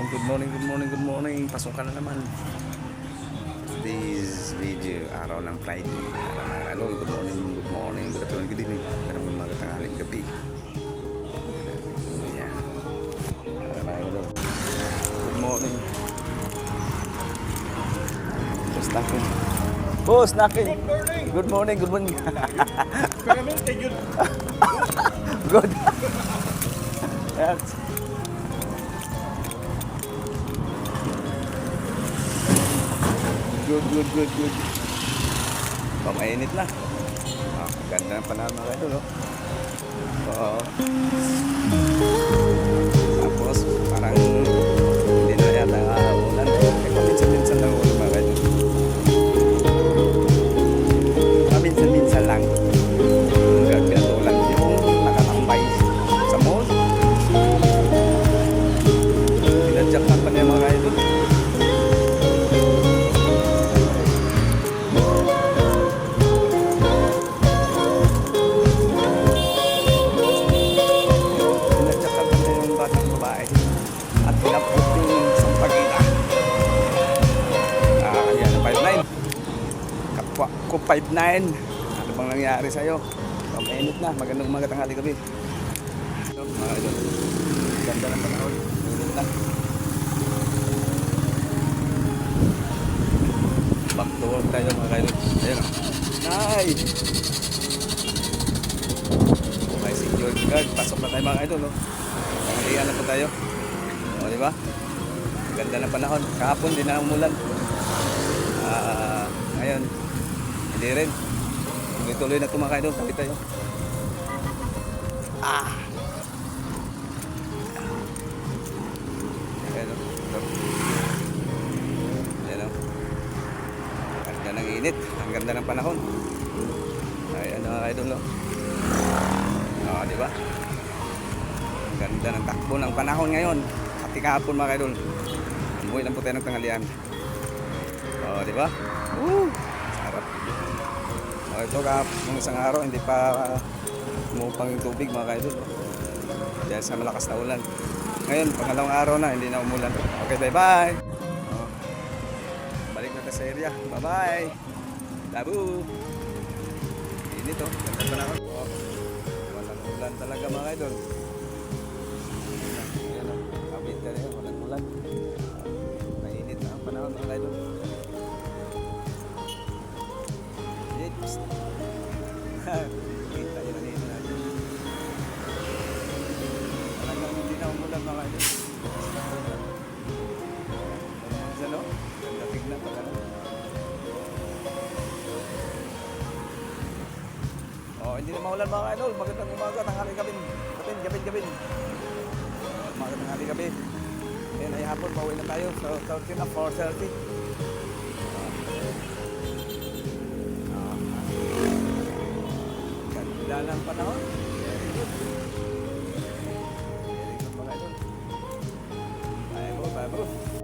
good morning, good morning, good morning. Pasok ka na naman. Today's video, araw ng Friday. Good morning, good afternoon, good evening. Meron mo mga tangaling gabi. Ayan. Good morning. Just knocking. Boss, knocking. Good morning, good morning. Good. Yes. Good. Pamainit na. Ganda ng panahon mga idol, no? Oo. Tapos, parang hindi na yata ulan. Eh, paminsan-minsan lang ulan mga idol. Paminsan-minsan lang. Pinatulan yung nakatambay sa mall. Pinadyakan pa niya mga idol. Ko 5'9". Ano bang nangyari sa'yo? Pamainit na. Magandang umaga, tanghali, gabi. So, mga idol. Ganda ng panahon. Mainit na. Back to work tayo mga idol. Ayan o. Ay! Okay, security guard. Pasok na tayo mga idol. Tanghalian na po tayo. O, diba? Ganda ng panahon. Kahapon, di na umulan. Ngayon, hindi rin. Tuloy-tuloy na kumakain doon. Kapit tayo. Ayan o. Ayan o. Ang ganda ng init. Ang ganda ng panahon. Ayan o mga idol o. Diba? Ang ganda ng takbo ng panahon ngayon. Pati kahapon mga idol. Umuwi lang po tayo ng tanghalian. Diba? Sarap. Ito nung isang araw hindi pa umupang yung tubig mga kaidol dahil sa malakas na ulan. Ngayon pangalawang araw na hindi na umulan. Okay, bye bye. Balik na sa area. Bye bye. Tabu. Init oh. Ganda pa na ako. Walang ulan talaga mga kaidol. Ayan o. Kapit ka rin. Walang ulan. Mainit na ang panahon mga kaidol. Kita yun nito natin. Talagang hindi na umulan mga idol. Ano? Ganda tignan pala. Hindi na maulan mga idol. Magandang umaga, tanghali gabi. Gabin. Umaga, tanghali gabi. Ayan ay hapon, pauwi na tayo. So, 13 na 4:30. Ganda ng panahon. Very good. Very good mga idol. Bye bro.